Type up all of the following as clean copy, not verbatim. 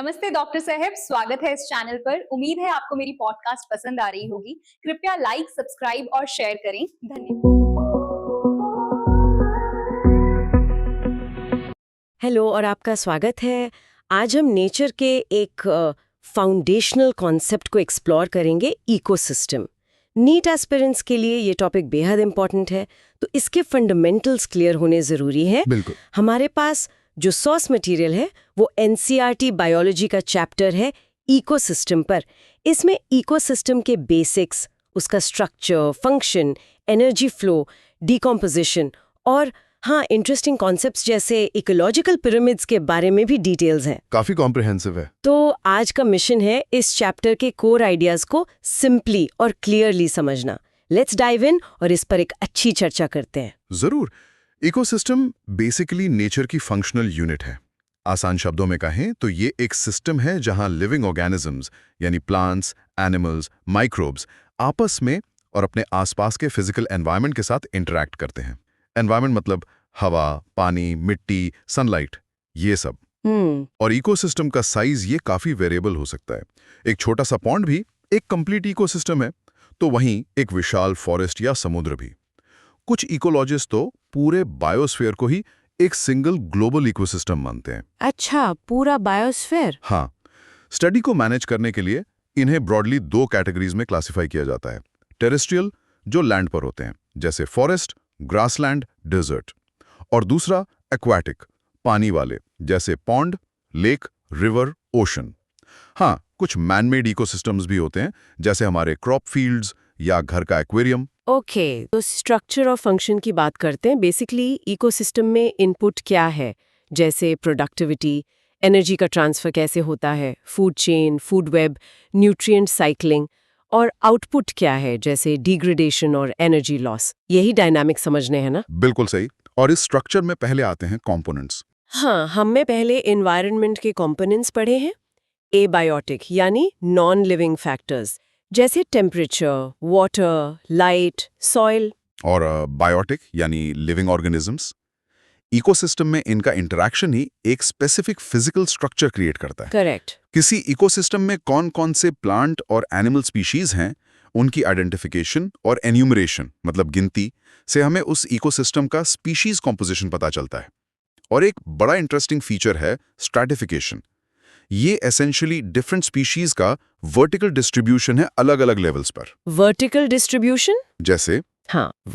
नमस्ते डॉक्टर साहब, स्वागत है इस चैनल पर। उम्मीद है आपको मेरी पॉडकास्ट पसंद आ रही होगी। कृपया लाइक, सब्सक्राइब और शेयर करें। धन्यवाद। हेलो और आपका स्वागत है। आज हम नेचर के एक फाउंडेशनल कॉन्सेप्ट को एक्सप्लोर करेंगे, इकोसिस्टम। नीट एस्पिरेंट्स के लिए ये टॉपिक बेहद इंपॉर्टेंट है, तो इसके फंडामेंटल्स क्लियर होने ज़रूरी हैं। बिल्कुल। हमारे पास जो सोर्स मटेरियल है वो एनसीईआरटी बायोलॉजी का चैप्टर है इकोसिस्टम पर। इसमें इकोसिस्टम के बेसिक्स, उसका structure, function, energy flow, decomposition और इंटरेस्टिंग कॉन्सेप्ट्स जैसे इकोलॉजिकल पिरामिड्स के बारे में भी डिटेल्स हैं। काफी कॉम्प्रिहेंसिव है। तो आज का मिशन है इस चैप्टर के कोर आइडियाज को सिंपली और क्लियरली समझना। लेट्स डाइव इन और इस पर एक अच्छी चर्चा करते हैं। जरूर। इकोसिस्टम बेसिकली नेचर की फंक्शनल यूनिट है। आसान शब्दों में कहें तो ये एक सिस्टम है जहां लिविंग ऑर्गेनिजम्स यानी प्लांट्स, एनिमल्स, माइक्रोब्स आपस में और अपने आसपास के फिजिकल एनवायरनमेंट के साथ इंटरैक्ट करते हैं। एनवायरनमेंट मतलब हवा, पानी, मिट्टी, सनलाइट, ये सब। और इकोसिस्टम का साइज ये काफी वेरिएबल हो सकता है। एक छोटा सा पॉन्ड भी एक कंप्लीट इकोसिस्टम है, तो वहीं एक विशाल फॉरेस्ट या समुद्र भी। कुछ इकोलॉजिस्ट तो पूरे बायोस्फीयर को ही एक सिंगल ग्लोबल इकोसिस्टम मानते हैं। अच्छा, पूरा बायोस्फीयर? हाँ, स्टडी को मैनेज करने के लिए इन्हें ब्रॉडली दो कैटेगरीज में क्लासिफाई किया जाता है। टेरेस्ट्रियल, जो लैंड पर होते हैं, जैसे फॉरेस्ट, ग्रासलैंड, डेजर्ट। और दूसरा एक्वाटिक, पानी वाले, जैसे पॉन्ड, लेक, रिवर, ओशन। हाँ, कुछ मैनमेड इकोसिस्टम्स भी होते हैं, जैसे हमारे क्रॉप फील्ड्स या घर का एक्वेरियम। ओके, तो स्ट्रक्चर और फंक्शन की बात करते हैं। बेसिकली इकोसिस्टम में इनपुट क्या है, जैसे प्रोडक्टिविटी, एनर्जी का ट्रांसफर कैसे होता है, food chain, food web, nutrient cycling, और आउटपुट क्या है, जैसे डिग्रेडेशन और एनर्जी लॉस। यही डायनामिक समझने हैं ना? बिल्कुल सही। और इस स्ट्रक्चर में पहले आते हैं कंपोनेंट्स। हाँ, हमने पहले एनवायरनमेंट के कंपोनेंट्स पढ़े हैं। एबायोटिक यानी नॉन लिविंग फैक्टर्स, जैसे टेम्परेचर, वाटर, लाइट, सॉइल। और बायोटिक यानी लिविंग ऑर्गेनिजम्स। इकोसिस्टम में इनका इंटरैक्शन ही एक स्पेसिफिक फिजिकल स्ट्रक्चर क्रिएट करता है। करेक्ट। किसी इकोसिस्टम में कौन-कौन से प्लांट और एनिमल स्पीशीज हैं, उनकी आइडेंटिफिकेशन और एन्यूमरेशन मतलब गिनती से हमें उस इकोसिस्टम का स्पीशीज कॉम्पोजिशन पता चलता है। और एक बड़ा इंटरेस्टिंग फीचर है स्ट्रैटिफिकेशन। ये एसेंशियली डिफरेंट स्पीशीज का वर्टिकल डिस्ट्रीब्यूशन है अलग-अलग लेवल्स पर। Vertical distribution?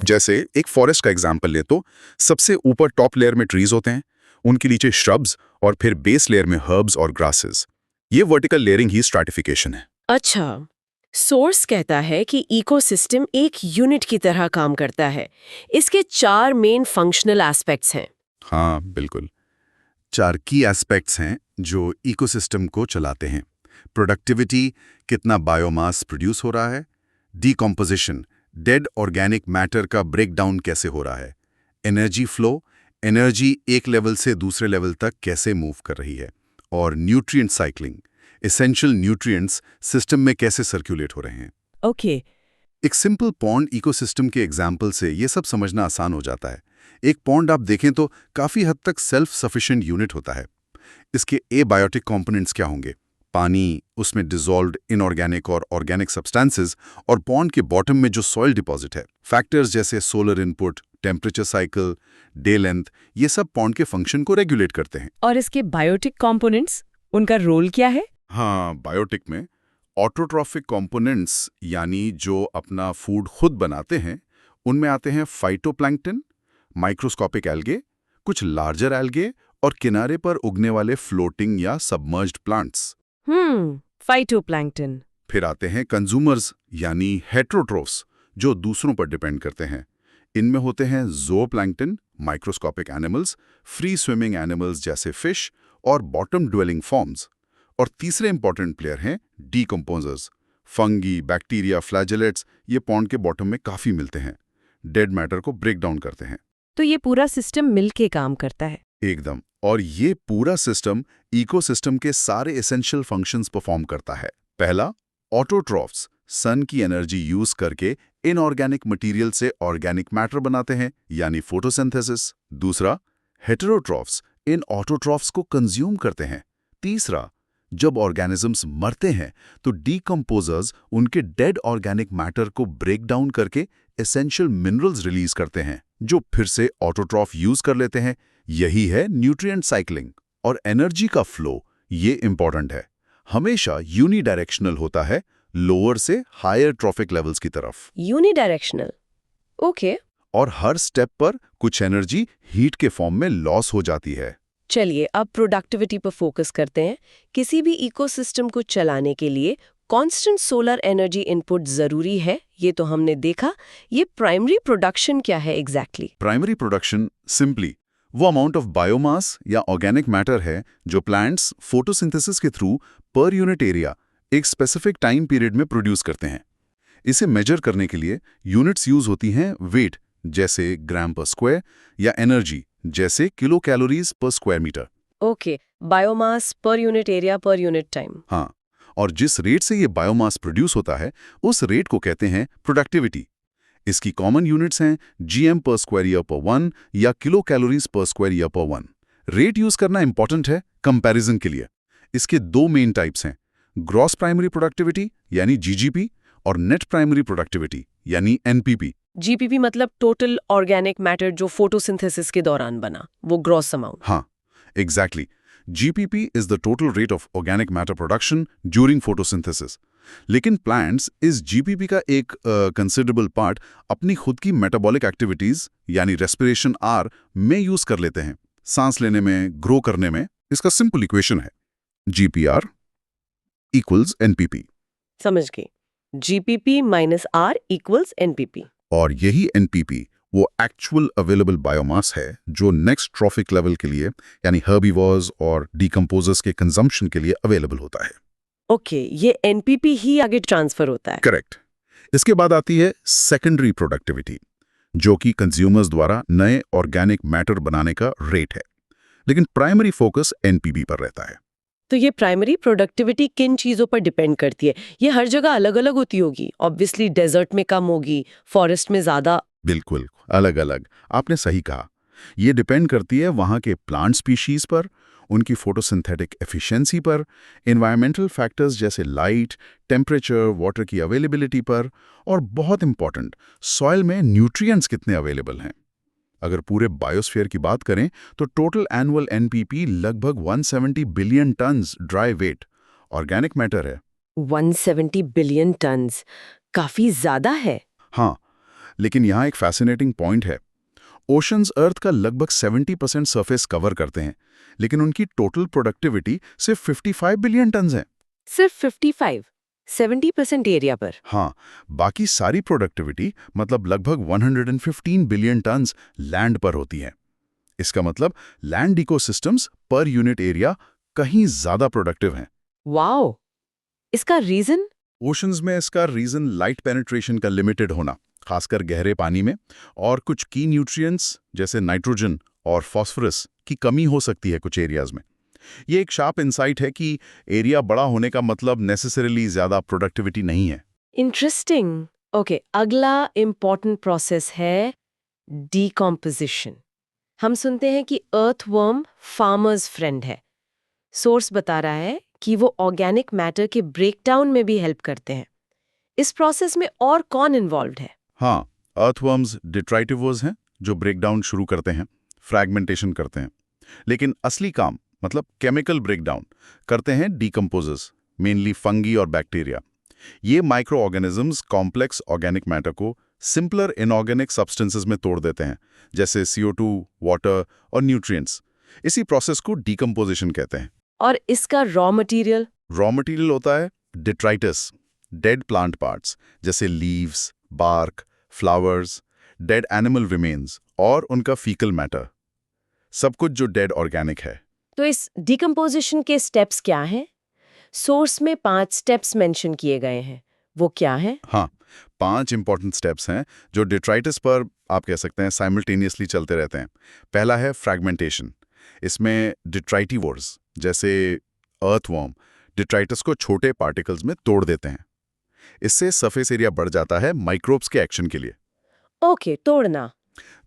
जैसे एक फॉरेस्ट का एग्जांपल ले तो सबसे ऊपर टॉप लेयर में ट्रीज होते हैं, उनके नीचे श्रब्स और फिर बेस लेयर में हर्ब्स और ग्रासेस। ये वर्टिकल लेयरिंग ही स्ट्रैटिफिकेशन है। अच्छा, सोर्स कहता है कि इकोसिस्टम एक यूनिट की तरह काम करता है। इसके 4 मेन फंक्शनल एस्पेक्ट्स हैं। हाँ, बिल्कुल। 4 की एस्पेक्ट्स हैं जो इकोसिस्टम को चलाते हैं। प्रोडक्टिविटी, कितना बायोमास प्रोड्यूस हो रहा है। डिकम्पोजिशन, डेड ऑर्गेनिक मैटर का ब्रेकडाउन कैसे हो रहा है। एनर्जी फ्लो, एनर्जी एक लेवल से दूसरे लेवल तक कैसे मूव कर रही है। और nutrient cycling, essential nutrients system में कैसे सर्कुलेट हो रहे हैं। ओके। एक सिंपल पॉन्ड इकोसिस्टम के एग्जाम्पल से ये सब समझना आसान हो जाता है। एक पॉन्ड आप देखें तो काफी हद तक सेल्फ सफिशिएंट यूनिट होता है। इसके एबायोटिक कंपोनेंट्स क्या होंगे? पानी, उसमें डिसॉल्व्ड इनऑर्गेनिक और ऑर्गेनिक सब्सटेंसेस, और पॉन्ड के बॉटम में जो सॉइल डिपॉजिट है। फैक्टर्स जैसे solar input, temperature cycle, day length, ये सब पॉन्ड के फंक्शन को रेगुलेट करते हैं। और इसके बायोटिक कंपोनेंट्स, उनका रोल क्या है? हाँ, बायोटिक में ऑटोट्रॉफिक कंपोनेंट्स यानी जो अपना फूड खुद बनाते हैं, उनमें आते हैं फाइटोप्लैंक्टन, माइक्रोस्कोपिक एल्गे, कुछ लार्जर एल्गे और किनारे पर उगने वाले फ्लोटिंग या सबमर्ज्ड प्लांट्स। फाइटोप्लैंक्टन। फिर आते हैं कंज्यूमर्स यानी हेट्रोट्रोफ्स, जो दूसरों पर डिपेंड करते हैं। इनमें होते हैं zooplankton, microscopic animals, free swimming animals जैसे फिश और बॉटम ड्वेलिंग फॉर्म्स। और तीसरे इंपॉर्टेंट प्लेयर हैं डीकम्पोजर्स, फंगी, बैक्टीरिया, फ्लैजेलेट्स। ये पॉन्ड के बॉटम में काफी मिलते हैं, डेड मैटर को ब्रेक डाउन करते हैं। तो ये पूरा सिस्टम मिलके काम करता है। एकदम। और ये पूरा सिस्टम इकोसिस्टम के सारे एसेंशियल फंक्शंस परफॉर्म करता है। पहला, ऑटोट्रॉफ्स सन की एनर्जी यूज करके इनऑर्गेनिक मटेरियल से ऑर्गेनिक मैटर बनाते हैं, यानी फोटोसिंथेसिस। दूसरा, हेटेरोट्रॉफ्स इन ऑटोट्रॉफ्स को कंज्यूम करते हैं। तीसरा, जब ऑर्गेनिजम्स मरते हैं तो डीकंपोजर्स उनके डेड ऑर्गेनिक मैटर को ब्रेक डाउन करके एसेंशियल मिनरल्स रिलीज करते हैं, जो फिर से ऑटोट्रॉफ यूज कर लेते हैं। यही है न्यूट्रिएंट साइक्लिंग। और एनर्जी का फ्लो, ये इंपॉर्टेंट है, हमेशा यूनिडायरेक्शनल होता है, लोअर से हायर ट्रॉफिक लेवल्स की तरफ। Unidirectional, okay. और हर स्टेप पर कुछ एनर्जी हीट के फॉर्म में लॉस हो जाती है। चलिए अब प्रोडक्टिविटी पर फोकस करते हैं। किसी भी इकोसिस्टम को चलाने के लिए कांस्टेंट सोलर एनर्जी इनपुट जरूरी है, ये तो हमने देखा। ये प्राइमरी प्रोडक्शन क्या है एग्जैक्टली? प्राइमरी प्रोडक्शन सिंपली वो अमाउंट ऑफ बायोमास या ऑर्गेनिक मैटर है जो प्लांट्स फोटोसिंथेसिस के थ्रू पर यूनिट एरिया एक स्पेसिफिक टाइम पीरियड में प्रोड्यूस करते हैं। इसे मेजर करने के लिए यूनिट्स यूज होती हैं वेट जैसे ग्राम पर स्क्वायर या एनर्जी जैसे किलो कैलोरीज पर स्क्वायर मीटर। ओके, बायोमास पर यूनिट एरिया पर यूनिट टाइम। हाँ, और जिस रेट से ये बायोमास प्रोड्यूस होता है उस रेट को कहते हैं प्रोडक्टिविटी। इसकी कॉमन यूनिट्स हैं जीएम पर स्क्वायर ईयर पर 1 या किलो कैलोरीज पर स्क्वायर ईयर पर 1। रेट यूज करना इंपॉर्टेंट है कंपैरिजन के लिए। इसके दो मेन टाइप्स हैं, ग्रॉस प्राइमरी प्रोडक्टिविटी यानी जीजीपी और नेट प्राइमरी प्रोडक्टिविटी यानी एनपीपी। जीपीपी मतलब टोटल ऑर्गेनिक मैटर जो फोटोसिंथेसिस के दौरान बना, वो ग्रॉस अमाउंट। हाँ, exactly. GPP is the total rate of organic matter production during photosynthesis. लेकिन प्लांट्स इस GPP का एक कंसिडरेबल पार्ट अपनी खुद की मेटाबॉलिक एक्टिविटीज यानी रेस्पिरेशन आर में यूज कर लेते हैं, सांस लेने में, ग्रो करने में। इसका सिंपल इक्वेशन है GPR इक्वल्स NPP। समझ गई, GPP minus R equals NPP. और यही NPP वो एक्चुअल अवेलेबल बायोमास है जो नेक्स्ट ट्रॉफिक लेवल के लिए यानी हर्बीवोर्स और डीकंपोजर्स के कंजम्पशन के लिए अवेलेबल होता है। ओके, ये एनपीपी ही आगे ट्रांसफर होता है। करेक्ट। इसके बाद आती है सेकेंडरी प्रोडक्टिविटी, जो कि कंज्यूमर्स द्वारा नए ऑर्गेनिक मैटर बनाने का रेट है। लेकिन प्राइमरी फोकस NPP पर रहता है। तो ये प्राइमरी प्रोडक्टिविटी किन चीजों पर डिपेंड करती है? ये हर जगह अलग अलग होती होगी। ऑब्वियसली डेजर्ट में कम होगी, फॉरेस्ट में ज्यादा। बिल्कुल अलग अलग, आपने सही कहा। ये डिपेंड करती है वहाँ के प्लांट स्पीशीज पर, उनकी फोटोसिंथेटिक एफिशिएंसी पर, एनवायरमेंटल फैक्टर्स जैसे लाइट, टेम्परेचर, वाटर की अवेलेबिलिटी पर, और बहुत इंपॉर्टेंट, सॉइल में न्यूट्रिएंट्स कितने अवेलेबल हैं। अगर पूरे बायोस्फीयर की बात करें तो टोटल एनुअल NPP लगभग 170 billion tons dry weight organic matter है। 170 बिलियन टन्स, काफी ज्यादा है। हाँ, लेकिन यहाँ एक फैसिनेटिंग पॉइंट है। ओशंस अर्थ का लगभग 70% सरफेस कवर करते हैं, लेकिन उनकी टोटल प्रोडक्टिविटी सिर्फ 55 बिलियन टन्स है। सिर्फ 55, 70% एरिया पर। हाँ, बाकी सारी प्रोडक्टिविटी मतलब लगभग 115 बिलियन टन्स लैंड पर होती है। इसका मतलब लैंड इकोसिस्टम्स पर यूनिट एरिया कहीं ज्यादा प्रोडक्टिव हैं। वाओ, इसका रीजन? ओशंस में इसका रीजन लाइट पेनिट्रेशन का लिमिटेड होना, खासकर गहरे पानी में, और कुछ की न्यूट्रिएंट्स जैसे नाइट्रोजन और फास्फोरस की कमी हो सकती है कुछ एरियाज में। ये एक शार्प इंसाइट है कि एरिया बड़ा होने का मतलब नेसेसरीली ज्यादा प्रोडक्टिविटी नहीं है। इंटरेस्टिंग। ओके, अगला इंपॉर्टेंट प्रोसेस है डीकॉम्पोजिशन। हम सुनते हैं कि अर्थवर्म फार्मर्स फ्रेंड है। सोर्स बता रहा है कि वो ऑर्गेनिक मैटर के ब्रेकडाउन में भी हेल्प करते हैं। इस प्रोसेस में और कौन इन्वॉल्व्ड है? हाँ, अर्थवर्म्स डिट्राइटिवर्स हैं जो ब्रेकडाउन शुरू करते हैं, फ्रैगमेंटेशन करते हैं। लेकिन असली काम मतलब केमिकल ब्रेकडाउन करते हैं डीकंपोजर्स, मेनली फंगी और बैक्टीरिया। ये micro organisms complex organic matter को सिंपलर इनऑर्गेनिक सब्सटेंसेस में तोड़ देते हैं, जैसे CO2, वाटर और न्यूट्रिएंट्स। इसी प्रोसेस को डीकंपोजिशन कहते हैं। और इसका रॉ मटेरियल? रॉ मटेरियल होता है डिट्राइटस, डेड प्लांट पार्ट्स जैसे leaves, bark, flowers, dead animal remains और उनका फीकल मैटर, सब कुछ जो डेड ऑर्गेनिक है। तो इस डीकंपोजिशन के स्टेप्स क्या हैं? सोर्स में 5 स्टेप्स मेंशन किए गए हैं, वो क्या है? हाँ, 5 इंपॉर्टेंट स्टेप्स हैं जो डिट्राइटस पर आप कह सकते हैं साइमल्टेनियसली चलते रहते हैं। पहला है फ्रैगमेंटेशन। इसमें डिट्राइटिवर्स जैसे अर्थवर्म डिट्राइटस को छोटे पार्टिकल्स में तोड़ देते हैं। इससे सरफेस एरिया बढ़ जाता है माइक्रोब्स के एक्शन के लिए। ओके, तोड़ना।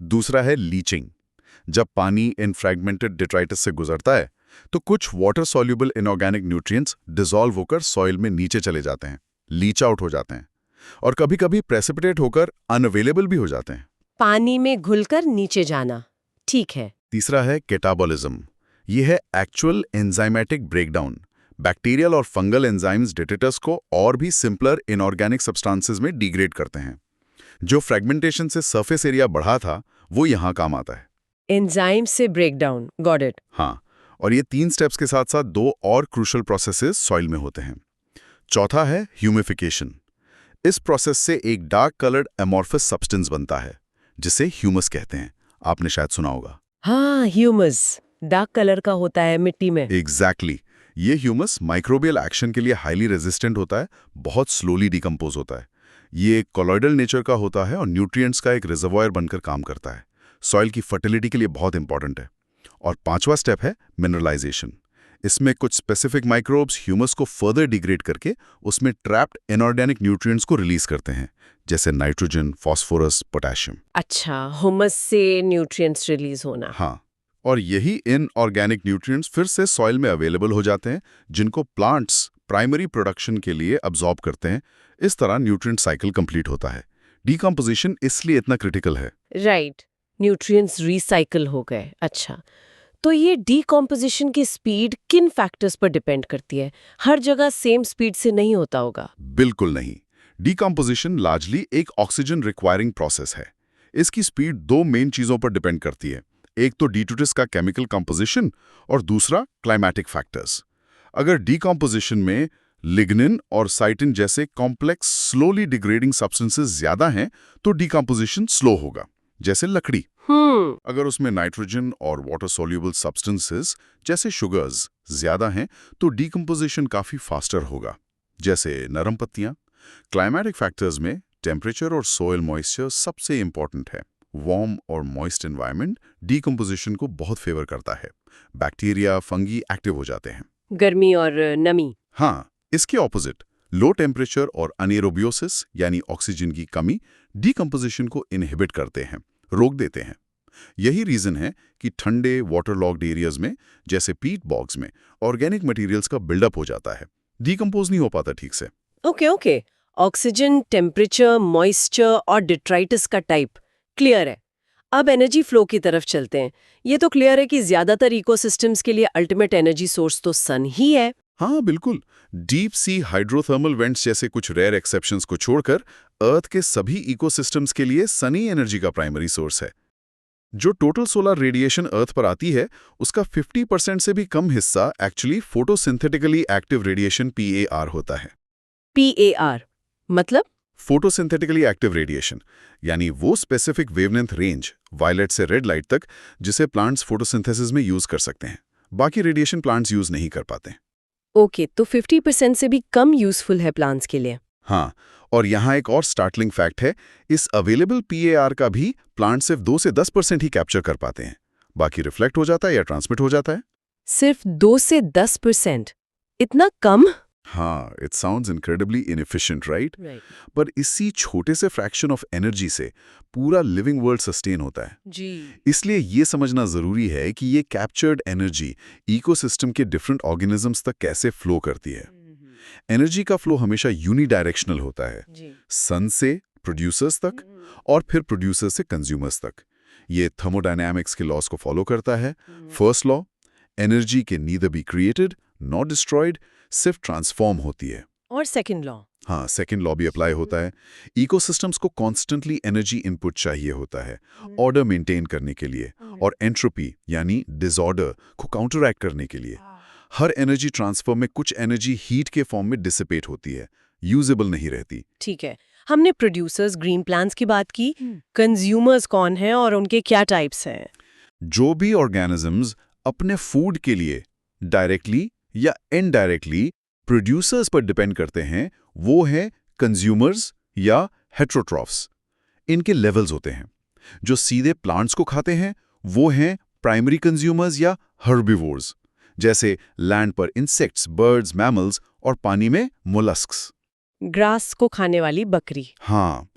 दूसरा है लीचिंग। जब पानी इन फ्रैगमेंटेड डिट्राइटस से गुजरता है तो कुछ water soluble inorganic nutrients dissolve होकर सॉइल में नीचे चले जाते हैं, लीच आउट हो जाते हैं, और कभी-कभी प्रेसिपिटेट होकर अनअवेलेबल भी हो जाते हैं। पानी में घुलकर नीचे जाना, ठीक है। तीसरा है कैटाबॉलिज्म। यह है एक्चुअल एंजाइमेटिक ब्रेकडाउन। बैक्टीरियल और फंगल एंजाइम्स डेट्रेटस को और भी सिंपलर इनऑर्गेनिक सब्सटेंसेस में डिग्रेड करते हैं। जो फ्रेगमेंटेशन से सरफेस एरिया बढ़ा था, वो यहाँ काम आता है। एंजाइम से ब्रेकडाउन, गॉट इट। हाँ, और ये 3 स्टेप्स के साथ साथ 2 और क्रूशल प्रोसेसेस सॉइल में होते हैं। चौथा है ह्यूमिफिकेशन। इस प्रोसेस से एक डार्क कलर्ड एमॉर्फस सब्सटेंस बनता है, जिसे ह्यूमस कहते हैं। आपने शायद सुना होगा। हाँ, ह्यूमस डार्क कलर का होता है मिट्टी में। एग्जैक्टली। ये ह्यूमस माइक्रोबियल एक्शन के लिए हाईली रेजिस्टेंट होता है, बहुत स्लोली डिकम्पोज होता है। ये एक कोलॉइडल नेचर का होता है और न्यूट्रिएंट्स का एक रिजर्वॉयर बनकर काम करता है। सॉइल की फर्टिलिटी के लिए बहुत इंपॉर्टेंट है। और 5वां स्टेप है मिनरलाइजेशन। इसमें कुछ स्पेसिफिक माइक्रोब्स ह्यूमस को फर्दर डिग्रेड करके उसमें ट्रैप्ड इनऑर्गेनिक न्यूट्रिएंट्स को रिलीज करते हैं, जैसे नाइट्रोजन, फास्फोरस, पोटेशियम। अच्छा, ह्यूमस से न्यूट्रिएंट्स रिलीज होना। हाँ, और यही इनऑर्गेनिक न्यूट्रिएंट्स फिर से सॉइल में अवेलेबल हो जाते हैं, जिनको प्लांट्स प्राइमरी प्रोडक्शन के लिए अब्सॉर्ब करते हैं। इस तरह न्यूट्रिएंट साइकिल कंप्लीट होता है। डीकंपोजिशन इसलिए इतना क्रिटिकल है। राइट, न्यूट्रिएंट्स रिसाइकल हो गए। अच्छा, तो ये डीकॉम्पोजिशन की स्पीड किन फैक्टर्स पर डिपेंड करती है? हर जगह सेम स्पीड से नहीं होता होगा। बिल्कुल नहीं। डीकंपोजिशन लार्जली एक ऑक्सीजन रिक्वायरिंग प्रोसेस है। इसकी स्पीड 2 मेन चीजों पर डिपेंड करती है। एक तो डिट्रेटस का केमिकल कंपोजिशन और दूसरा क्लाइमेटिक फैक्टर्स। अगर डीकंपोजिशन में लिग्निन और साइटिन जैसे कॉम्प्लेक्स स्लोली डिग्रेडिंग सब्सटेंसेस ज्यादा हैं, तो डीकंपोजिशन स्लो होगा, जैसे लकड़ी। अगर उसमें नाइट्रोजन और वाटर सोल्यूबल सब्सटेंसेस जैसे शुगर्स ज्यादा हैं, तो डीकंपोजिशन काफी फास्टर होगा, जैसे नरम पत्तियां। क्लाइमेटिक फैक्टर्स में टेम्परेचर और सोइल मॉइस्चर सबसे इंपॉर्टेंट है। वार्म और मॉइस्ट एनवायरनमेंट डीकंपोजिशन को बहुत फेवर करता है। बैक्टीरिया, फंगी एक्टिव हो जाते हैं। गर्मी और नमी। हाँ, इसके ऑपोजिट लो टेम्परेचर और अनेरोबियोसिस यानी ऑक्सीजन की कमी डीकंपोजिशन को इनहिबिट करते हैं, रोक देते हैं। यही रीजन है कि ठंडे वाटरलॉग्ड एरियाज में, जैसे पीट बॉग्स में, ऑर्गेनिक मटेरियल्स का बिल्डअप हो जाता है, डीकंपोज नहीं हो पाता ठीक से। ओके। ऑक्सीजन, टेम्परेचर, मॉइस्चर और डिट्राइटिस का टाइप क्लियर है। अब एनर्जी फ्लो की तरफ चलते हैं। ये तो क्लियर है कि ज्यादातर इकोसिस्टम्स के लिए अल्टीमेट एनर्जी सोर्स तो सन ही है। हाँ, बिल्कुल। डीप सी हाइड्रोथर्मल वेंट्स जैसे कुछ रेयर एक्सेप्शंस को छोड़कर अर्थ के सभी इकोसिस्टम्स के लिए सन ही एनर्जी का प्राइमरी सोर्स है। जो टोटल सोलर रेडिएशन अर्थ पर आती है, उसका 50% से भी कम हिस्सा actually photosynthetically active radiation PAR होता है। PAR मतलब? फोटोसिंथेटिकली एक्टिव रेडिएशन यानी वो स्पेसिफिक वेवलेंथ रेंज, वायलेट से रेड लाइट तक, जिसे प्लांट्स फोटोसिंथेसिस में यूज कर सकते हैं। बाकी रेडिएशन प्लांट्स यूज नहीं कर पाते। ओके, तो 50% से भी कम यूजफुल है प्लांट्स के लिए। हाँ, और यहाँ एक और स्टार्टलिंग फैक्ट है, इस अवेलेबल PAR का भी प्लांट सिर्फ 2 से 10% ही कैप्चर कर पाते हैं। बाकी रिफ्लेक्ट हो जाता है या ट्रांसमिट हो जाता है। सिर्फ 2 से 10%? इतना कम? हाँ, it sounds incredibly inefficient, right? पर इसी छोटे से फ्रैक्शन ऑफ एनर्जी से पूरा लिविंग वर्ल्ड सस्टेन होता है जी। इसलिए ये समझना जरूरी है कि ये कैप्चर्ड एनर्जी इकोसिस्टम के डिफरेंट ऑर्गेनिजम्स तक कैसे फ्लो करती है। एनर्जी का फ्लो हमेशा यूनिडायरेक्शनल होता है, सन से प्रोड्यूसर्स तक और फिर प्रोड्यूसर्स से कंज्यूमर्स तक। ये थर्मोडायनामिक्स के लॉज को फॉलो करता है। फर्स्ट लॉ, एनर्जी के neither be created not destroyed, सिर्फ ट्रांसफॉर्म होती है। और सेकंड लॉ? हाँ, सेकंड लॉ भी अप्लाई होता है। इकोसिस्टम्स को कॉन्स्टेंटली एनर्जी इनपुट चाहिए होता है ऑर्डर मेंटेन करने के लिए और एंट्रोपी यानी डिसऑर्डर को काउंटरैक्ट करने के लिए। हर एनर्जी ट्रांसफर में कुछ एनर्जी हीट के फॉर्म में डिसिपेट होती है, यूजेबल नहीं रहती। ठीक है, हमने प्रोड्यूसर्स, ग्रीन प्लांट्स की बात की। कंज्यूमर्स कौन हैं और उनके क्या टाइप्स हैं? जो भी ऑर्गेनिजम्स अपने फूड के लिए डायरेक्टली या इनडायरेक्टली प्रोड्यूसर्स पर डिपेंड करते हैं, वो हैं कंज्यूमर्स या हेट्रोट्रॉफ्स। इनके लेवल्स होते हैं। जो सीधे प्लांट्स को खाते हैं वो हैं प्राइमरी कंज्यूमर्स या हर्बिवोर्स, जैसे लैंड पर इंसेक्ट्स, बर्ड्स, मैमल्स और पानी में मोलस्क्स। ग्रास को खाने वाली बकरी। हाँ,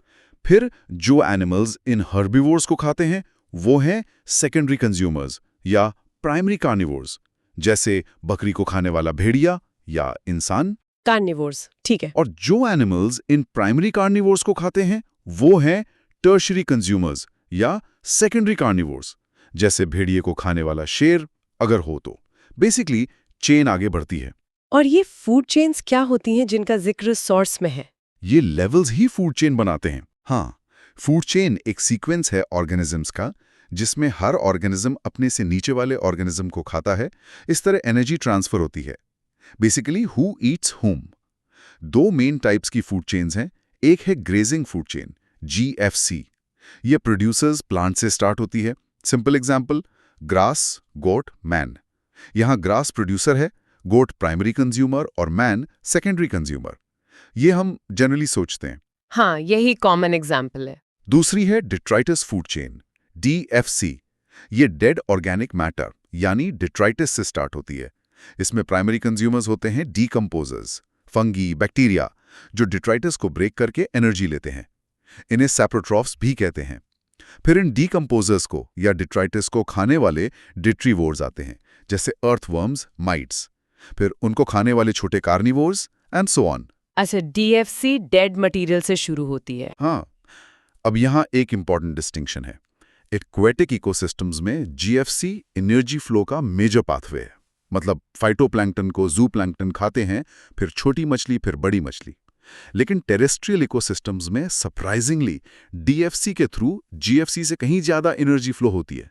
फिर जो एनिमल्स इन हर्बिवोर्स को खाते हैं वो हैं सेकेंडरी कंज्यूमर्स या प्राइमरी कार्निवोर्स, जैसे बकरी को खाने वाला भेड़िया या इंसान। कार्निवोर्स, ठीक है। और जो एनिमल्स इन प्राइमरी कार्निवोर्स को खाते हैं वो हैं टर्शरी कंज्यूमर्स या सेकेंडरी कार्निवोर्स, जैसे भेड़िए को खाने वाला शेर अगर हो तो। बेसिकली चेन आगे बढ़ती है। और ये फूड चेन्स क्या होती हैं जिनका जिक्र सोर्स में है? ये लेवल्स ही फूड चेन बनाते हैं। हाँ, फूड चेन एक सीक्वेंस है ऑर्गेनिजम्स का, जिसमें हर ऑर्गेनिज्म अपने से नीचे वाले ऑर्गेनिज्म को खाता है। इस तरह एनर्जी ट्रांसफर होती है। बेसिकली हु ईट्स हुम। दो मेन टाइप्स की फूड चेन्स हैं। एक है ग्रेजिंग फूड चेन, GFC। ये प्रोड्यूसर्स प्लांट से स्टार्ट होती है। सिंपल एग्जांपल, ग्रास, गोट, मैन। यहाँ ग्रास प्रोड्यूसर है, गोट प्राइमरी कंज्यूमर और मैन सेकेंडरी कंज्यूमर। ये हम जनरली सोचते हैं। हाँ, यही कॉमन एग्जाम्पल है। दूसरी है डिट्राइटस फूड चेन, DFC। ये डेड ऑर्गेनिक मैटर यानी डिट्राइटस से स्टार्ट होती है। इसमें प्राइमरी कंज्यूमर्स होते हैं डीकंपोजर्स, फंगी, बैक्टीरिया, जो डिट्राइटस को ब्रेक करके एनर्जी लेते हैं। इन्हें सैप्रोट्रॉफ्स भी कहते हैं। फिर इन डीकंपोजर्स को या डिट्राइटस को खाने वाले डिट्रीवोर्स आते हैं, जैसे अर्थवर्म्स, माइट्स। फिर उनको खाने वाले छोटे कार्निवोर्स एंड सो ऑन। अच्छा, DFC डेड मटेरियल से शुरू होती है। हाँ, अब यहाँ एक इंपॉर्टेंट डिस्टिंक्शन है। एक्वेटिक इकोसिस्टम्स में GFC एनर्जी फ्लो का मेजर पाथवे है। मतलब फाइटोप्लैंक्टन को ज़ूप्लैंक्टन खाते हैं, फिर छोटी मछली, फिर बड़ी मछली। लेकिन टेरेस्ट्रियल इकोसिस्टम्स में सरप्राइजिंगली DFC के थ्रू GFC से कहीं ज़्यादा एनर्जी फ्लो होती है।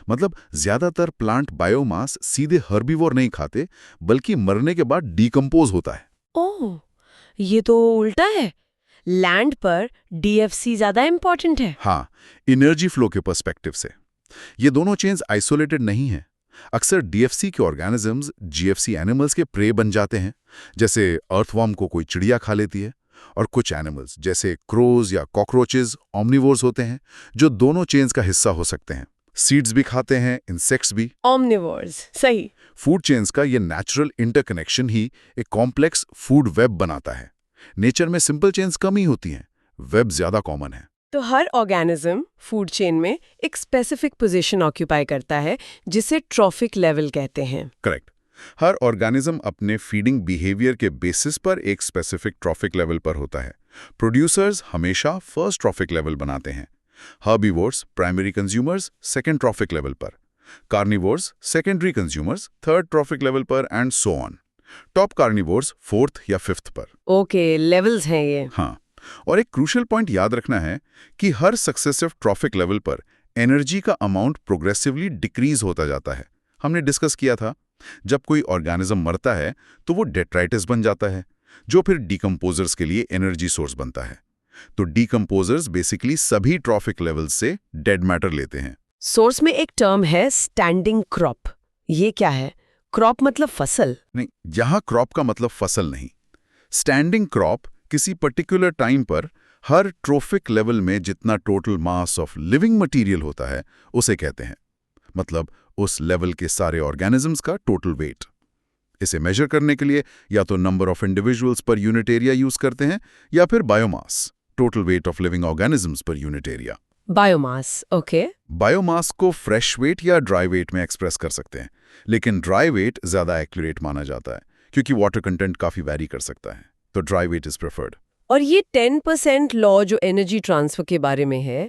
मतलब ज़्यादातर प्लांट बायोमास सीधे हर्बीवोर नहीं खाते, बल्कि मरने के बाद डीकंपोज होता है। ओह, ये तो उल्टा है। लैंड पर DFC ज्यादा इंपॉर्टेंट है। हाँ, एनर्जी फ्लो के पर्सपेक्टिव से ये दोनों चेन्स आइसोलेटेड नहीं हैं। अक्सर DFC के ऑर्गेनिजम्स GFC एनिमल्स के प्रे बन जाते हैं, जैसे अर्थवर्म को कोई चिड़िया खा लेती है। और कुछ एनिमल्स जैसे क्रोज या कॉकरोचेस ओमनिवोर्स होते हैं, जो दोनों चेन्स का हिस्सा हो सकते हैं। सीड्स भी खाते हैं, इंसेक्ट्स भी। ओमनिवोर्स, सही। फूड चेन्स का ये नेचुरल इंटरकनेक्शन ही एक कॉम्प्लेक्स फूड वेब बनाता है। नेचर में सिंपल चेन्स कम ही होती हैं, वेब ज्यादा कॉमन है। तो हर ऑर्गेनिज्म फूड चेन में एक स्पेसिफिक पोजीशन ऑक्यूपाई करता है, जिसे ट्रॉफिक लेवल कहते हैं। करेक्ट। हर ऑर्गेनिज्म अपने फीडिंग बिहेवियर के बेसिस पर एक स्पेसिफिक ट्रॉफिक लेवल पर होता है। प्रोड्यूसर्स हमेशा फर्स्ट ट्रॉफिक लेवल बनाते हैं। Herbivores primary consumers second trophic level पर, carnivores secondary consumers third trophic level पर and so on. Top carnivores fourth या फिफ्थ पर। ओके, लेवल्स हैं ये। हाँ, और एक क्रूशियल पॉइंट याद रखना है कि हर सक्सेसिव ट्रॉफिक लेवल पर एनर्जी का अमाउंट प्रोग्रेसिवली डिक्रीज होता जाता है। हमने डिस्कस किया था, जब कोई ऑर्गेनिज्म मरता है तो वो डेट्राइटिस बन जाता है, जो फिर डीकंपोजर्स के लिए एनर्जी सोर्स बनता है। तो डीकंपोजर्स बेसिकली सभी ट्रॉफिक लेवल्स से डेड मैटर लेते हैं। सोर्स में एक टर्म है स्टैंडिंग क्रॉप। ये क्या है? क्रॉप मतलब फसल? नहीं, यहाँ क्रॉप का मतलब फसल नहीं। स्टैंडिंग क्रॉप किसी पर्टिकुलर टाइम पर हर ट्रॉफिक लेवल में जितना total mass of living material होता है उसे कहते हैं। मतलब उस लेवल के सारे ऑर्गेनिजम्स का टोटल वेट। इसे मेजर करने के लिए या तो नंबर ऑफ इंडिविजुअल्स पर यूनिट एरिया यूज करते हैं या फिर biomass, total weight of living organisms पर unit area. Biomass, okay. Biomass को फ्रेश वेट या ड्राई वेट में एक्सप्रेस कर सकते हैं, लेकिन ड्राई वेट ज्यादा एक्यूरेट माना जाता है क्योंकि वाटर कंटेंट काफी वैरी कर सकता है, तो ड्राई वेट इज प्रेफर्ड। और ये 10% लॉ जो एनर्जी ट्रांसफर के बारे में है,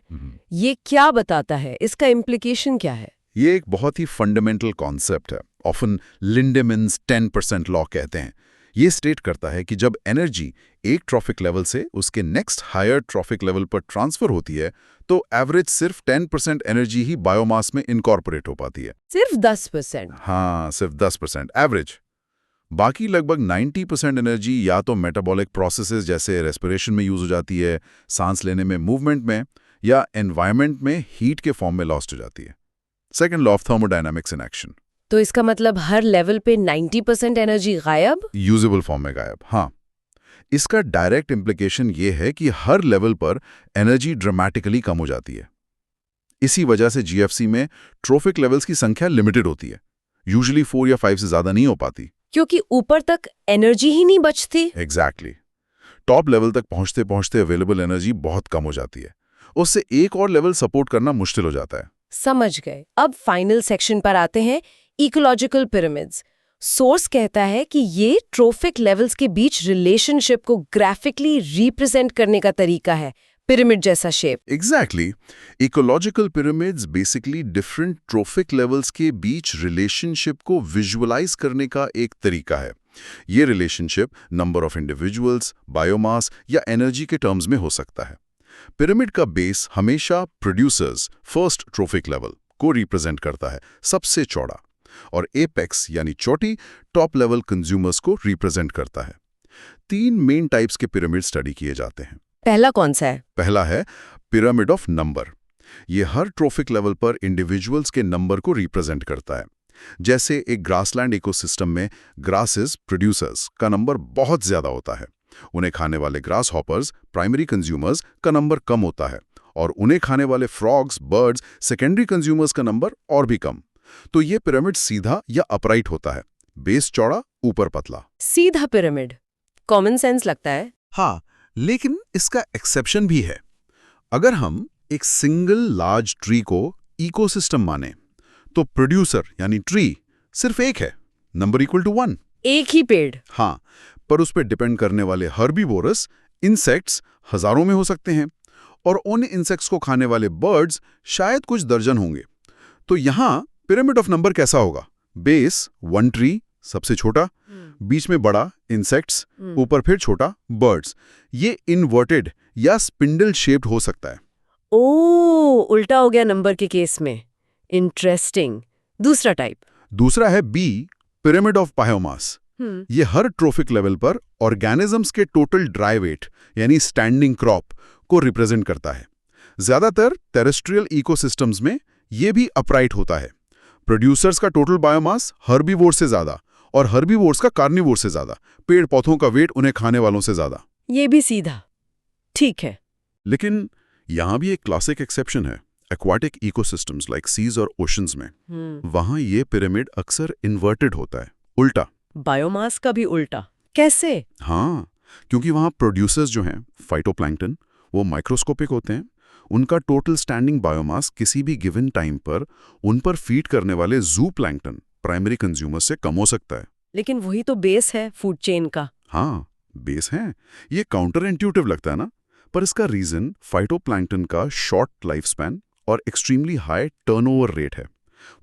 ये क्या बताता है? इसका इम्प्लीकेशन क्या है? ये एक बहुत ही फंडामेंटल कॉन्सेप्ट है, ऑफन लिंडेमैन्स 10% लॉ कहते हैं। ये स्टेट करता है कि जब एनर्जी एक ट्रॉफिक लेवल से उसके नेक्स्ट हायर ट्रॉफिक लेवल पर ट्रांसफर होती है तो एवरेज सिर्फ 10% एनर्जी ही बायोमास में इनकॉर्पोरेट हो पाती है। सिर्फ 10%? हाँ, सिर्फ 10% एवरेज। बाकी लगभग 90% एनर्जी या तो मेटाबॉलिक प्रोसेसेस जैसे रेस्पिरेशन में यूज हो जाती है, सांस लेने में, मूवमेंट में, या एनवायरनमेंट में हीट के फॉर्म में लॉस्ट हो जाती है। Second law of thermodynamics in action. तो इसका मतलब हर लेवल पे 90% एनर्जी गायब? यूजेबल फॉर्म में गायब, हाँ। इसका डायरेक्ट इम्प्लीकेशन ये है कि हर लेवल पर एनर्जी ड्रामेटिकली कम हो जाती है। इसी वजह से GFC में ट्रॉफिक लेवल्स की संख्या लिमिटेड होती है, यूजुअली 4 या 5 से ज्यादा नहीं हो पाती, क्योंकि ऊपर तक एनर्जी ही नहीं बचती। एग्जैक्टली। टॉप लेवल तक पहुंचते पहुंचते अवेलेबल एनर्जी बहुत कम हो जाती है, उससे एक और लेवल सपोर्ट करना मुश्किल हो जाता है। समझ गए। अब फाइनल सेक्शन पर आते हैं, इकोलॉजिकल पिरामिड्स। सोर्स कहता है कि ये ट्रोफिक लेवल्स के बीच रिलेशनशिप को ग्राफिकली रिप्रेजेंट करने का तरीका है, पिरामिड जैसा shape. Exactly ecological pyramids basically different trophic levels के बीच रिलेशनशिप को विजुअलाइज करने का एक तरीका है। ये relationship number of individuals, biomass या एनर्जी के टर्म्स में हो सकता है। पिरामिड का बेस हमेशा प्रोड्यूसर्स फर्स्ट ट्रोफिक लेवल को रिप्रेजेंट करता है, सबसे चौड़ा, और एपेक्स यानी चोटी टॉप लेवल कंज्यूमर्स को रिप्रेजेंट करता है। 3 मेन टाइप्स के पिरामिड स्टडी किए जाते हैं। पहला कौन सा है? पहला है पिरामिड ऑफ नंबर। ये हर ट्रोफिक लेवल पर इंडिविजुअल्स के नंबर को रिप्रेजेंट करता है। जैसे एक ग्रासलैंड इकोसिस्टम में ग्रासेस प्रोड्यूसर्स का नंबर बहुत ज्यादा होता है, उन्हें खाने वाले ग्रास हॉपर्स प्राइमरी कंज्यूमर्स का नंबर कम होता है, और उन्हें खाने वाले फ्रॉग्स, बर्ड्स सेकेंडरी कंज्यूमर्स का नंबर और भी कम। तो ये पिरामिड सीधा या अपराइट होता है, बेस चौड़ा, ऊपर पतला। सीधा पिरामिड, कॉमन सेंस लगता है। हाँ, लेकिन इसका एक्सेप्शन भी है। अगर हम एक सिंगल लार्ज ट्री को इकोसिस्टम माने, तो प्रोड्यूसर यानी ट्री सिर्फ एक है, नंबर इक्वल टू 1। एक ही पेड़। हाँ, पर उस पर डिपेंड करने वाले हर्बीवोरस इंसेक्ट्स हजारों में हो सकते हैं, और उन इंसेक्ट्स को खाने वाले बर्ड्स शायद कुछ दर्जन होंगे। तो यहाँ पिरामिड ऑफ नंबर कैसा होगा? बेस 1 ट्री, सबसे छोटा, बीच में बड़ा इंसेक्ट्स, ऊपर फिर छोटा बर्ड्स। ये इन्वर्टेड या स्पिंडल शेप्ड हो सकता है। ओ, उल्टा हो गया नंबर के केस में। इंटरेस्टिंग। दूसरा टाइप? दूसरा है बी, पिरामिड ऑफ बायोमास। ये हर ट्रोफिक लेवल पर ऑर्गेनिजम्स के टोटल ड्राई वेट यानी स्टैंडिंग क्रॉप को रिप्रेजेंट करता है। ज्यादातर टेरेस्ट्रियल इकोसिस्टम्स में ये भी अपराइट होता है। प्रोड्यूसर्स का टोटल बायोमास हर्बीवोर से ज्यादा और हर्बीवोर्स का कार्निवोर से ज्यादा, पेड़ पौधों का वेट उन्हें खाने वालों से ज्यादा। ये भी सीधा ठीक है। लेकिन यहां भी एक क्लासिक एक्सेप्शन है, एक्वाटिक इकोसिस्टम्स लाइक सीज और ओशंस में। वहां ये पिरामिड अक्सर इन्वर्टेड होता है, उल्टा। बायोमास का भी उल्टा कैसे? हाँ, क्योंकि वहां प्रोड्यूसर्स जो हैं फाइटोप्लैंक्टन, वो माइक्रोस्कोपिक होते हैं। उनका टोटल स्टैंडिंग बायोमास किसी भी गिवन टाइम पर उन पर फीड करने वाले जू प्लैंक्टन प्राइमरी कंज्यूमर से कम हो सकता है। लेकिन वही तो बेस है फूड चेन का। हाँ, बेस है। ये काउंटर इंट्यूटिव लगता है ना, पर इसका रीजन फाइटोप्लैंक्टन का शॉर्ट लाइफ स्पैन और एक्सट्रीमली हाई टर्नओवर रेट है।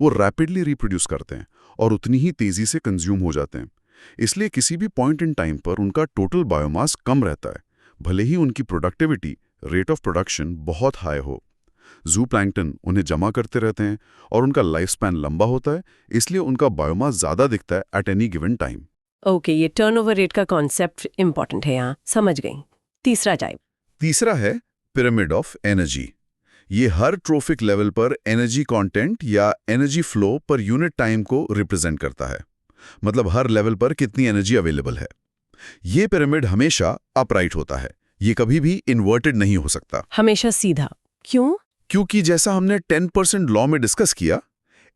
वो रैपिडली रिप्रोड्यूस करते हैं और उतनी ही तेजी से कंज्यूम हो जाते हैं। इसलिए किसी भी पॉइंट इन टाइम पर उनका टोटल बायोमास कम रहता है, भले ही उनकी प्रोडक्टिविटी, रेट ऑफ प्रोडक्शन बहुत हाई हो। जू प्लैंक्टन उन्हें जमा करते रहते हैं और उनका लाइफ स्पैन लंबा होता है, इसलिए उनका बायोमास ज्यादा दिखता है at any given time. Okay, ये टर्नओवर रेट का कॉन्सेप्ट इंपॉर्टेंट है यहाँ, समझ गई। तीसरा टाइप? तीसरा है पिरामिड ऑफ एनर्जी। ये हर ट्रोफिक लेवल पर एनर्जी कंटेंट या एनर्जी फ्लो पर यूनिट टाइम को रिप्रेजेंट करता है, मतलब हर लेवल पर कितनी एनर्जी अवेलेबल है। ये पिरामिड हमेशा अपराइट होता है, ये कभी भी इन्वर्टेड नहीं हो सकता। हमेशा सीधा क्यों? क्योंकि जैसा हमने 10% लॉ में डिस्कस किया,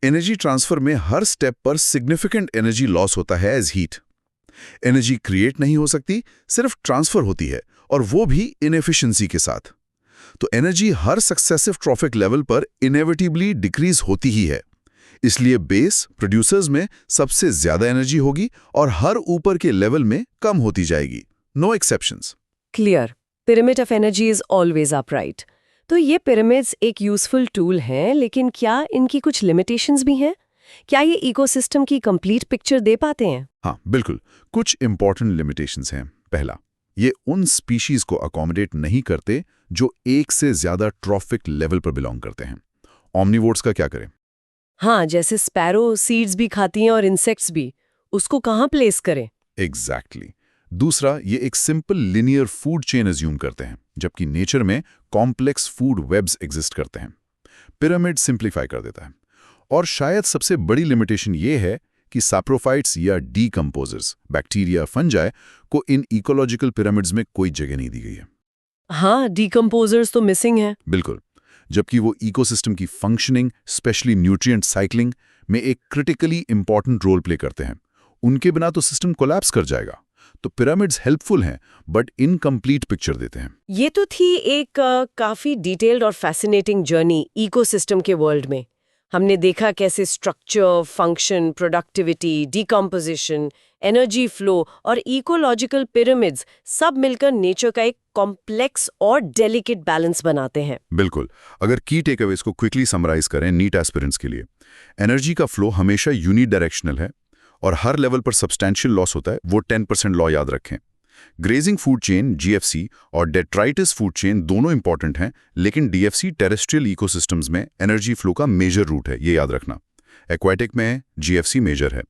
एनर्जी ट्रांसफर में हर स्टेप पर सिग्निफिकेंट एनर्जी लॉस होता है एज हीट। एनर्जी क्रिएट नहीं हो सकती, सिर्फ ट्रांसफर होती है, और वो भी इनएफिशिएंसी के साथ। तो एनर्जी हर सक्सेसिव ट्रॉफिक लेवल पर इनएविटेबली डिक्रीज होती ही है। इसलिए बेस प्रोड्यूसर्स में सबसे ज्यादा एनर्जी होगी और हर ऊपर के लेवल में कम होती जाएगी। No exceptions. Clear. Pyramid of energy is always upright. तो ये पिरामिड्स एक यूजफुल टूल हैं, लेकिन क्या इनकी कुछ लिमिटेशंस भी हैं? क्या ये इकोसिस्टम की कंप्लीट पिक्चर दे पाते हैं? हाँ, बिल्कुल। कुछ इंपॉर्टेंट लिमिटेशंस हैं। पहला, ये उन स्पीशीज को अकोमोडेट नहीं करते जो एक से ज्यादा ट्रॉफिक लेवल पर बिलोंग करते हैं। ऑमनीवोर्स का क्या करें? हाँ, जैसे स्पैरो सीड्स भी खाती हैं और इंसेक्ट्स भी, उसको कहाँ प्लेस करें? एग्जैक्टली। दूसरा, ये एक simple linear food chain assume करते हैं, जबकि नेचर में कॉम्प्लेक्स फूड वेब्स एग्जिस्ट करते हैं। पिरामिड सिंप्लीफाई कर देता है। और शायद सबसे बड़ी लिमिटेशन ये है कि सैप्रोफाइट्स या डीकंपोजर्स, बैक्टीरिया, फंजाई को इन इकोलॉजिकल पिरामिड्स में कोई जगह नहीं दी गई है। हाँ, डीकंपोजर्स तो मिसिंग है। बिल्कुल, जबकि वो इकोसिस्टम की फंक्शनिंग, स्पेशली न्यूट्रिएंट साइक्लिंग में एक क्रिटिकली इंपॉर्टेंट रोल प्ले करते हैं। उनके बिना तो सिस्टम कोलैप्स कर जाएगा। तो पिरामिड्स हेल्पफुल हैं, बट इनकम्प्लीट पिक्चर देते हैं। ये तो थी एक काफी डिटेल्ड और फैसिनेटिंग जर्नी इकोसिस्टम के वर्ल्ड में। हमने देखा कैसे structure, function, productivity, decomposition, energy flow और इकोलॉजिकल पिरामिड्स सब मिलकर नेचर का एक कॉम्प्लेक्स और डेलिकेट बैलेंस बनाते हैं। बिल्कुल। अगर की टेकअवेज को क्विकली समराइज करें नीट एस्पिरेंट्स के लिए, एनर्जी का फ्लो हमेशा यूनिडायरेक्शनल है और हर लेवल पर सब्सटेंशियल लॉस होता है। वो 10% लॉ याद रखें। ग्रेजिंग फूड चेन जीएफसी और डेट्राइटिस फूड चेन दोनों इंपॉर्टेंट हैं, लेकिन डीएफसी टेरेस्ट्रियल इकोसिस्टम्स में एनर्जी फ्लो का मेजर रूट है, ये याद रखना। एक्वाटिक में जीएफसी मेजर है।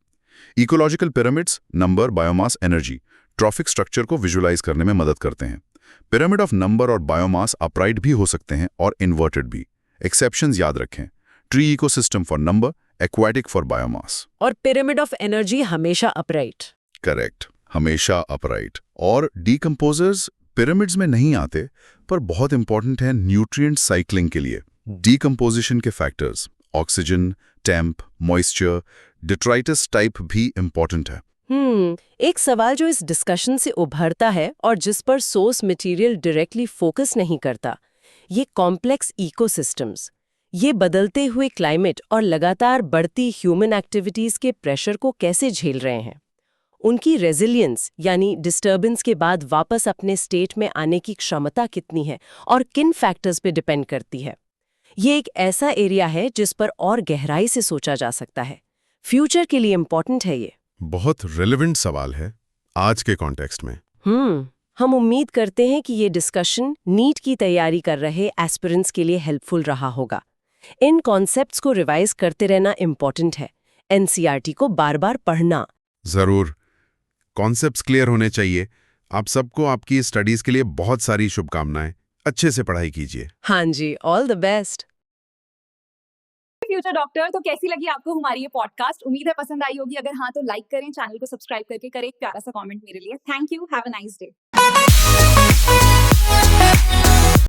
Ecological pyramids number, biomass, energy, trophic structure को विजुअलाइज करने में मदद करते हैं। पिरामिड ऑफ नंबर और बायोमास अपराइट भी हो सकते हैं और इन्वर्टेड भी। एक्सेप्शंस याद रखें। Tree ecosystem for number, aquatic for biomass. और पिरामिड ऑफ एनर्जी हमेशा अपराइट। करेक्ट, हमेशा अपराइट। और डीकम्पोजर्स पिरामिड्स में नहीं आते, पर बहुत इंपॉर्टेंट है न्यूट्रिएंट साइक्लिंग के लिए। डीकम्पोजिशन के factors oxygen, temp, moisture, detritus type भी इंपॉर्टेंट है। एक सवाल जो इस डिस्कशन से उभरता है और जिस पर सोर्स मटेरियल डायरेक्टली फोकस नहीं करता, ये कॉम्प्लेक्स इकोसिस्टम्स, ये बदलते हुए क्लाइमेट और लगातार बढ़ती ह्यूमन एक्टिविटीज के प्रेशर को कैसे झेल रहे हैं। उनकी रेजिलियंस यानी डिस्टर्बेंस के बाद वापस अपने स्टेट में आने की क्षमता कितनी है और किन फैक्टर्स पे डिपेंड करती है। ये एक ऐसा एरिया है जिस पर और गहराई से सोचा जा सकता है। फ्यूचर के लिए इम्पोर्टेंट है ये। बहुत रेलेवेंट सवाल है आज के कॉन्टेक्स्ट में। हम उम्मीद करते हैं कि ये डिस्कशन नीट की तैयारी कर रहे एस्पिरेंट्स के लिए हेल्पफुल रहा होगा। इन कॉन्सेप्ट्स को रिवाइज करते रहना इम्पोर्टेंट है। एनसीईआरटी को बार-बार पढ़ना। जरूर, कॉन्सेप्ट्स क्लियर होने चाहिए। आप सबको आपकी स्टडीज के लिए बहुत सारी शुभकामनाएं। अच्छे से पढ़ाई कीजिए। हाँ जी, all the best. Future doctor, तो कैसी लगी आपको हमारी ये पॉडकास्ट? उम्मीद है पसंद आई होगी। अगर हाँ तो लाइक करें, चैनल को सब्सक्राइब करके करें एक प्यारा सा कमेंट मेरे लिए। Thank you, have a nice day.